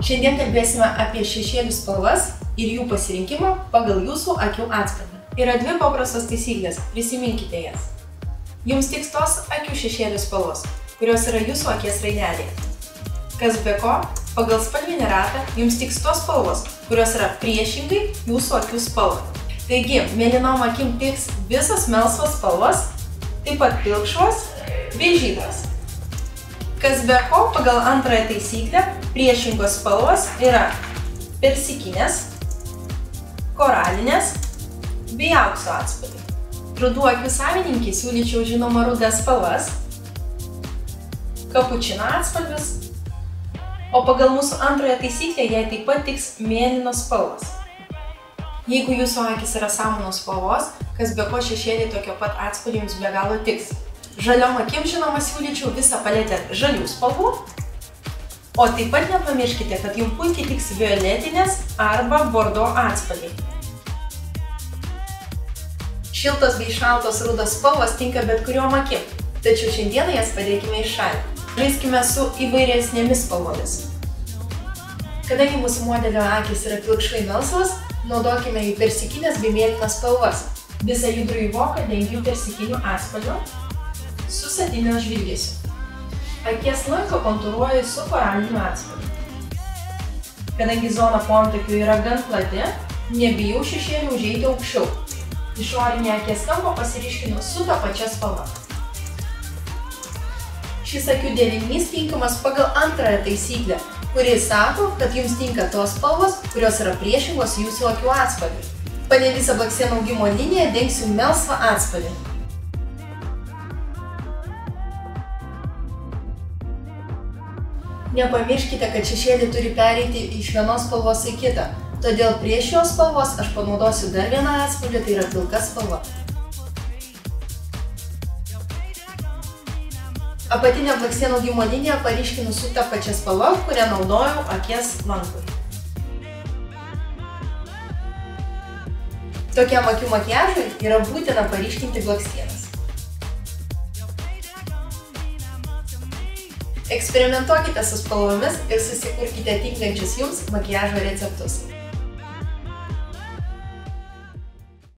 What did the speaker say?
Šiandien kalbėsime apie šešėlių spalvas ir jų pasirinkimą pagal jūsų akių atspalvį. Yra dvi paprastos taisyklės, prisiminkite jas. Jums tiks tos akių šešėlių spalvos, kurios yra jūsų akies rainelėje. Kas be ko, pagal spalvinį ratą jums tiks tos spalvos, kurios yra priešingai jūsų akių spalvai. Taigi, mėlynom akim tiks visos melsvos spalvos, taip pat pilkšvos bei žydros. Kas be ko, pagal antrąją taisyklę, priešingos spalvos yra persikinės, koralinės bei aukso atspalviai. Rudų akių savininkai siūlyčiau žinoma rudas spalvas, kapučino atspalvis, o pagal mūsų antrąją taisyklę jai taip pat tiks mėlynos spalvos. Jeigu jūsų akys yra samanos spalvos, kas be ko šešėliai tokio pat atspalvio jums be galo tiks. Žaliom akim žinoma siūlyčiau visą paletę žalių spalvų, o taip pat nepamirškite, kad jums puikiai tiks violetinės arba bordo atspalviai. Šiltos bei šaltos rudos spalvos tinka bet kuriuom akim, tačiau šiandieną jas padėkime į šalį. Žaiskime su įvairesnėmis spalvomis. Kadangi mūsų modelio akys yra pilkšvai melsvos, naudokime jų persikinės bei mėlynas spalvas. Visą judrųjį voką dengiu persikiniu atspalviu su satinio žvilgesiu. Akies lanką kontūruoju su koraliniu atspalviu. Kadangi zona po antakių yra gan plati, nebijau šešėlių užeiti aukščiau. Išorinį akies kampą pasiryškinu su ta pačia spalva. Šis akių derinys tinkamas pagal antrąją taisyklę, kuri sako, kad jums tinka tos spalvos, kurios yra priešingos jūsų akių atspalviui. Palei visą blakstienų augimo liniją dengsiu melsvą atspalvį. Nepamirškite, kad šešėliai turi pereiti iš vienos spalvos į kitą, todėl prie šios spalvos aš panaudosiu dar vieną atspalvį, tai yra pilka spalva. Apatinę blakstienų augimo liniją paryškinu su ta pačia spalva, kurią naudojau akies lankui. Tokiam akių makiažui yra būtina paryškinti blakstienas. Eksperimentuokite su spalvomis ir susikurkite tinkančius jums makiažo receptus.